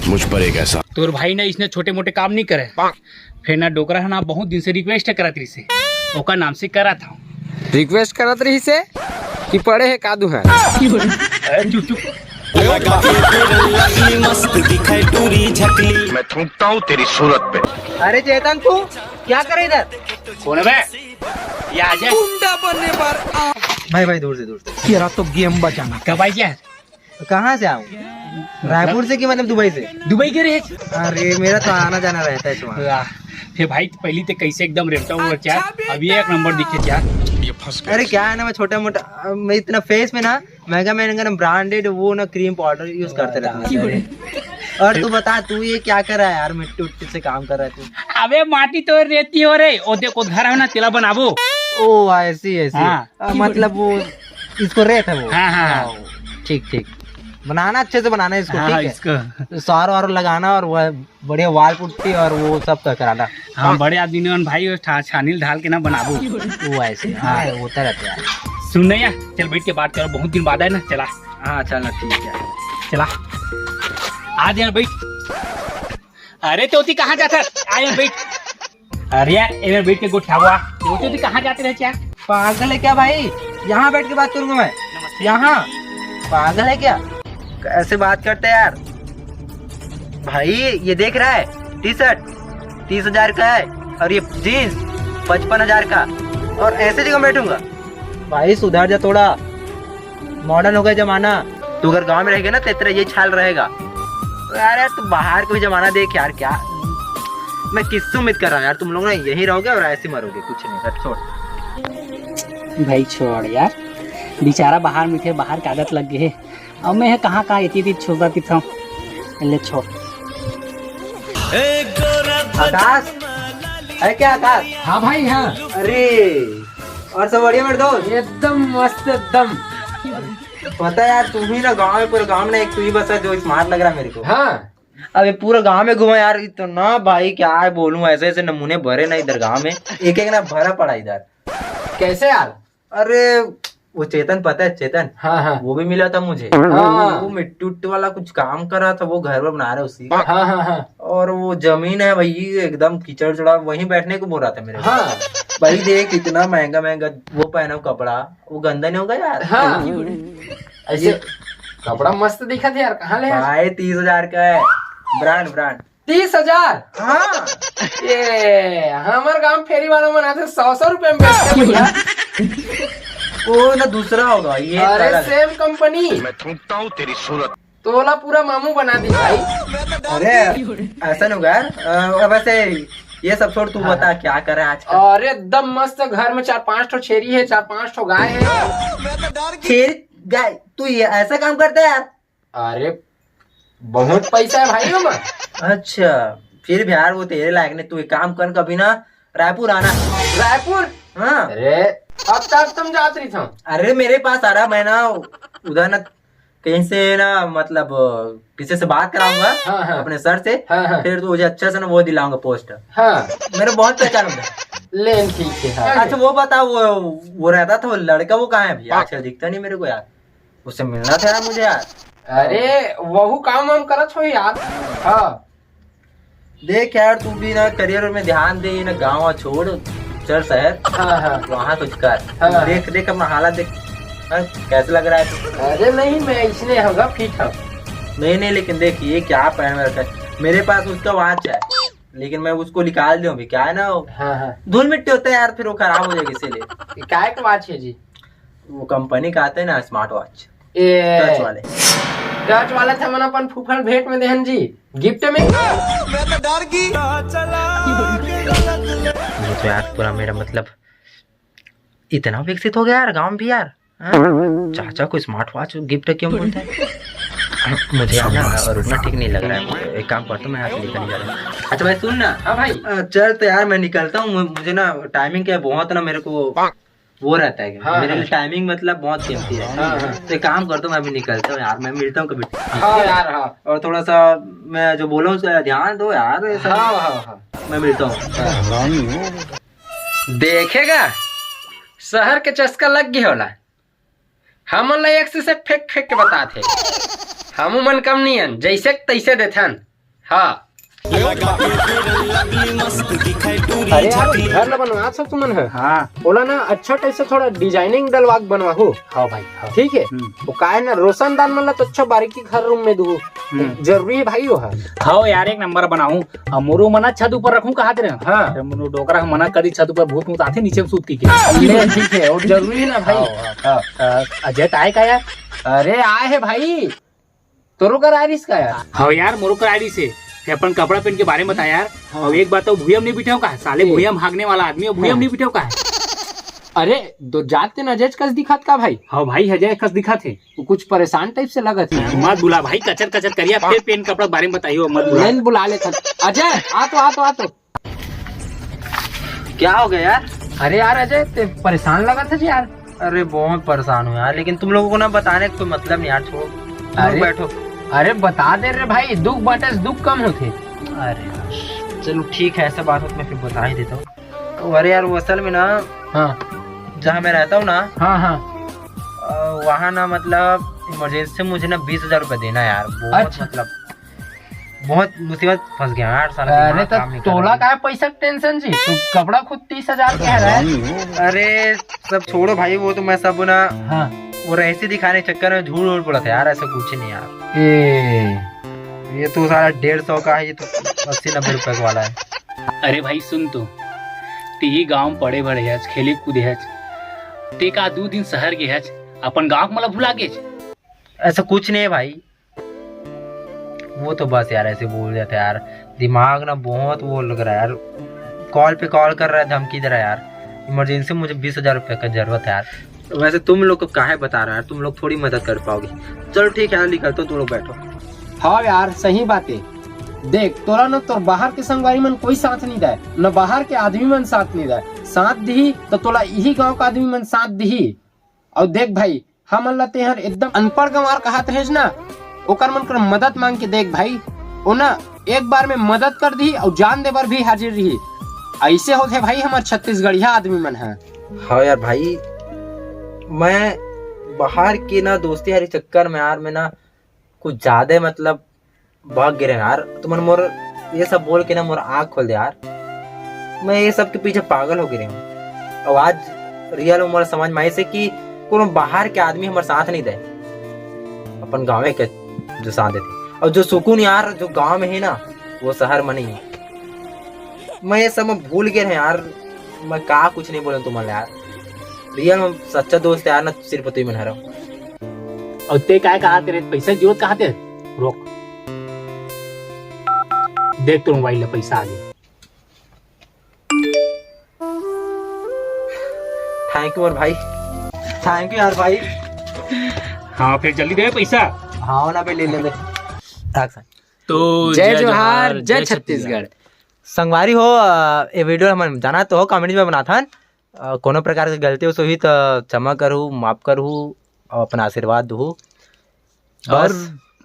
मुझ पर एक ऐसा तोर भाई ने इसने छोटे मोटे काम नहीं करे, फिर ना डोकरा है ना बहुत दिन से रिक्वेस्ट करा रही से, ओका नाम से करा था। रिक्वेस्ट करत रही से कि पढ़े है कादू है। चुप चुप। मैं थूकता हूँ तेरी सूरत पे। अरे चेतन तू क्या करे इधर? कौन है बे? ये आ जा। भाई दूर से तेरा तो गेम बचाना। कब आई क्या? कहाँ से आऊँ? रायपुर से कि मतलब दुबई से? दुबई के रहे। अरे मेरा तो आना जाना रहता है वहाँ। फिर भाई पहली तो कैसे एकदम रेपटा हुआ चार, अभी एक नंबर दिखे चार। अरे क्या है ना, मैं छोटा मोटा मैं इतना फेस में ना महंगा ब्रांडेड वो ना क्रीम पाउडर यूज करते रहता हूँ। और तू बता, तू ये क्या कर रहा है यार? मिट्टी उट्टी से काम कर रहा है तू? अबे माटी तो रेती हो रे, ओ देखो घर है ना तेला बनाबो। ओ ऐसी हाँ। मतलब वो इसको रेत है वो। हाँ। ठीक बनाना, अच्छे से बनाना इसको। हाँ, ठीक है, सार वार लगाना और वो बढ़िया वाल पुट्टी और वो सब कराना। हम बड़े आदमी ने भाई छानील ढाल के ना बनाबो। वो ऐसे हाँ होता रहता है। सुन यार, चल बैठ के बात करो, बहुत दिन बाद है ना। चला हाँ चलना, ठीक है चला आ जा बैठ। अरे तोती कहाँ जाता? आया बैठ। अरे यार इधर बैठ के गोठावा। तोती कहाँ जाते रहे क्या? पागल है क्या भाई? यहाँ बैठ के बात करूंगा मैं? यहाँ पागल है क्या? कैसे बात करते हैं यार? भाई ये देख रहा है, टी शर्ट 30,000 का है और ये जीन्स 55,000 का, और ऐसे जगह बैठूंगा? भाई सुधर जा थोड़ा, मॉडर्न हो गया जमाना। तू अगर गांव में रहेगा ना तो तेरा ये छाल रहेगा। तो यार तू बाहर कोई जमाना देख यार। क्या मैं किससे उम्मीद कर रहा हूँ यार? तुम लोग ना यही रहोगे और ऐसे मरोगे, कुछ नहीं। कर छोड़ भाई छोड़ यार, बेचारा बाहर में थे, बाहर की आदत लग गई है। अब मैं है कहाँ इतनी छोटा था। ले छोड़। आकाश है क्या? आकाश? हाँ भाई हाँ, अरे और सब बढ़िया मेरे दोस्त? एकदम मस्त एकदम। पता है यार, तुम ही ना गांव में, पूरे गांव में एक तू ही बस है जो स्मार्ट लग रहा है मेरे को। हाँ अबे पूरा गांव में घुमा यार, इतना भाई क्या है बोलूं, ऐसे नमूने भरे ना इधर गांव में, एक ना भरा पड़ा इधर। कैसे यार? अरे वो चेतन, पता है चेतन? हाँ वो भी मिला था मुझे। हाँ। वो मिट्टी उट्टी वाला कुछ काम कर रहा था, वो घर में बना रहा है उसी। हाँ। और वो जमीन है भाई एकदम कीचड़ चढ़ा, वहीं बैठने को बोल रहा था मेरे को। हाँ भाई देख इतना महंगा वो पहना हुआ कपड़ा, वो गंदा नहीं होगा यार? हाँ, ऐसे कपड़ा मस्त दिखा था यार। कहाँ ले? भाई 30,000 का है, ब्रांड 30,000? हाँ। ये हमारे गांव फेरी वाला मनाते 100 रुपए में बेचते भैया। वो ना दूसरा होगा ये। अरे सेम कंपनी। मैं थूकता हूँ तेरी सूरत। तोला पूरा मामू बना दी भाई। अरे ऐसा नहीं होगा यार। वैसे ये सब छोड़, तू बता क्या कर रहा है आजकल? अरे एकदम मस्त, घर में 4-5 ठो छेरी है, 4-5 ठो गाय है। छेरी गाय? तू ये ऐसा काम करता है यार? अरे बहुत पैसा है भाई में। अच्छा फिर भी यार वो तेरे लायक नहीं। तू एक काम कर, कभी ना रायपुर आना। रायपुर? हाँ। अरे अब तक तुम जात रही था? अरे मेरे पास आ रहा, मैं ना उधर ना कहीं से ना मतलब किसी से बात कराऊंगा। हाँ। अपने सर से। हाँ। फिर तो मुझे अच्छा से ना वो दिलाऊंगा पोस्ट। हाँ मेरा बहुत पहचान होगा। लेन ठीक है। हाँ। अच्छा वो बता, वो रहता था वो लड़का, वो कहाँ है अभी? आजकल दिखता नहीं मेरे को यार, उससे मिलना था यार मुझे यार। अरे वहू काम हम करत हो यार। हाँ देख यार तू भी ना करियर में ध्यान दे, ना गाँव छोड़, चल शहर। हाँ। वहाँ कुछ कर। हाँ। देख अपना हालत देख। हाँ, कैसे लग रहा है तू? अरे नहीं, मैं इसने होगा फिट है। नहीं लेकिन देख ये क्या पहन में रखा है। मेरे पास उसका वॉच है, लेकिन मैं उसको निकाल दूं अभी। क्या है ना, हाँ। धूल मिट्टी होता है यार, फिर वो खराब हो जाएगी इसीलिए। काय का वॉच है जी? वो कंपनी का आता है ना स्मार्ट वॉच, ये टच वाले। टच वाला था मन अपन फूफल भेंट में देहन जी, गिफ्ट में। ये तो यार पूरा मेरा मतलब इतना विकसित हो गया यार गांव भी यार। हाँ? चाचा को स्मार्ट वॉच गिफ्ट क्यों बोलता है? मुझे यार ना और उतना ठीक नहीं लग रहा है। एक काम करता हूँ, मैं यहाँ से निकल जा रहा हूँ। अच्छा भाई सुन ना। हाँ भाई। चल तो यार मैं निकलता हूँ, मुझे ना टाइमिंग क्या बहुत ना मेरे को वो रहता है। हाँ, मेरे हाँ। लिए टाइमिंग मतलब बहुत कीमती है। हाँ। तो एक काम करता हूँ, मैं अभी निकलता हूँ यार, मैं मिलता हूँ कभी। हाँ यार। हाँ और थोड़ा सा मैं जो बोला हूँ उसका ध्यान दो यार। ऐसा हाँ। मैं मिलता हूँ। देखेगा शहर के चस्का लग गया होला। हम एक से फेंक के बताते, हम मन कम नहीं हन, जैसे तैसे देथन। हाँ अरे यार घर ला बनवा सब तुमन है हाँ बोला ना अच्छा टाइप से थोड़ा डिजाइनिंग डलवा के बनवा हो हाँ भाई हाँ ठीक है वो का है ना रोशनदान मतलब तो अच्छा बारीकी घर रूम में दू जरूरी है भाई वो है हाँ यार एक नंबर बनाऊं मोरू मना छत ऊपर रखूं कहा तेरे हाँ मोरू डोकरा मना कदी छत ऊपर भूत मूत आते नीचे सूत की के ले, ठीक है और जरूरी है ना भाई अजय आए का यार अरे आए है भाई तोरो कर आरिस का यार हाँ यार मोरू कराड़ी से अपन कपड़ा पहन के बारे में बताया यार और एक बात तो भूयम नहीं बिठाओ का है साले भूयम भागने वाला आदमी भूयम नहीं बिठाओ का है अरे दो जाते नजज कस दिखात का भाई हाँ भाई हजय कस दिखा थे वो कुछ परेशान टाइप से लगा थे मत बुला भाई कचर कचर करिए फिर पेन कपड़ा बारे में बताइए मत बुला लेन बुला ले अजय आ तो क्या हो गया यार? अरे यार अजय ते परेशान लगा था जी यार अरे बहुत परेशान हूँ यार, लेकिन तुम लोगों को ना बताने का कोई मतलब नहीं यार, छोड़ो अरे बैठो। अरे बता दे रे भाई दुख बांटे से दुख कम होते अरे यार चलो ठीक है, ऐसा बात हो तो मैं फिर बता ही देता हूँ। अरे यार वो असल में ना हाँ जहाँ मैं रहता हूँ ना हाँ वहाँ ना मतलब इमरजेंसी मुझे ना 20,000 रुपए देना है यार। बहुत अच्छा। मतलब बहुत मुसीबत फंस गया यार साला। अरे तो तोला का है पैसा टेंशन जी, तू कपड़ा खुद 30,000 कह रहा है। अरे सब छोड़ो भाई, वो तो मैं सब ना हाँ वो ऐसे दिखाने के चक्कर में झूठ बोला था यार, ऐसा कुछ नहीं यार। ये तो सारा 150 का है, ये तो 80-90 रुपए वाला है। अरे भाई सुन ती गांव पड़े बड़े है खेले कूदे है ते का 2 दिन शहर के है अपन गांव मतलब भुला गए। ऐसा कुछ नहीं है भाई, वो तो बस यार ऐसे बोल जाते यार, दिमाग ना बहुत वो लग रहा है यार। कॉल पे कॉल कर रहा है, धमकी दे रहा है यार। इमरजेंसी मुझे 20,000 रुपए का जरूरत है यार। तो वैसे तुम लोग को काहे बता रहा है, तुम लोग थोड़ी मदद कर पाओगे। चलो ठीक है निकलते हो, तुम लोग बैठो। हाँ यार सही बात है। देख तोरा न तो बाहर के संगवारी मन कोई साथ नहीं दे, न बाहर के आदमी मन साथ नहीं दे। साथ दी तो तोला यही गांव का आदमी मन साथ दी। और देख भाई हम लते हैं एकदम अनपढ़ गंवार कहत रहे ना, ओकर मन कर मदद मांग के देख भाई, ओ ना एक बार में मदद कर दी और जान दे बार भी हाजिर रही। ऐसे होते भाई हमारे छत्तीसगढ़िया आदमी मन है। हाँ यार भाई, मैं बाहर की ना दोस्ती हरी चक्कर में यार मैं ना कुछ ज्यादा मतलब भाग गिरे यार। तुमने मोर ये सब बोल के ना मोर आँख खोल दे यार। मैं ये सब के पीछे पागल हो गिरे हूँ। और आज रियल उम्र समझ में आई से कि कोनो बाहर के आदमी हमारे साथ नहीं दे, अपन गाँव के जो साथ देते। और जो सुकून यार जो गांव में है ना वो शहर में नहीं है। मैं ये सब भूल गए यार, मैं का कुछ नहीं बोले तुम्हारे यार। रियल में सच्चा दोस्त यार ना सिर्फ तू ही मन रहा हूँ। और ते काय कहा तेरे पैसा की जरूरत कहा थे, रोक देख तो मोबाइल में पैसा आ गया। थैंक यू और भाई, थैंक यू यार भाई। हाँ फिर जल्दी दे पैसा। हाँ ना भाई ले ले तो जय जोहार जय छत्तीसगढ़। संगवारी हो, ये वीडियो हम जाना तो हो कमेंट में बना था। कोनो प्रकार की गलती हो तो ही तो क्षमा करूँ, माफ करूँ और अपना आशीर्वाद दूँ। और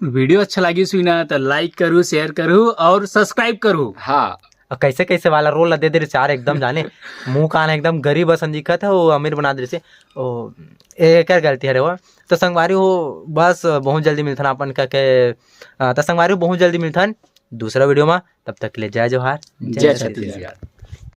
वीडियो अच्छा लगी सुई ना तो लाइक करूँ, शेयर करूँ और सब्सक्राइब करूँ। हाँ कैसे कैसे वाला रोल दे दे चार एकदम जाने मुंह कान एकदम गरीब असन दिखत है, वो अमीर बना दे से ओ एक गलती है रे वो। तो संगवारी हो बस बहुत जल्दी मिलथन अपन का के तो संगवारी बहुत जल्दी मिलथन दूसरा वीडियो में। तब तक के लिए जय जोहार जय छत्तीसगढ़।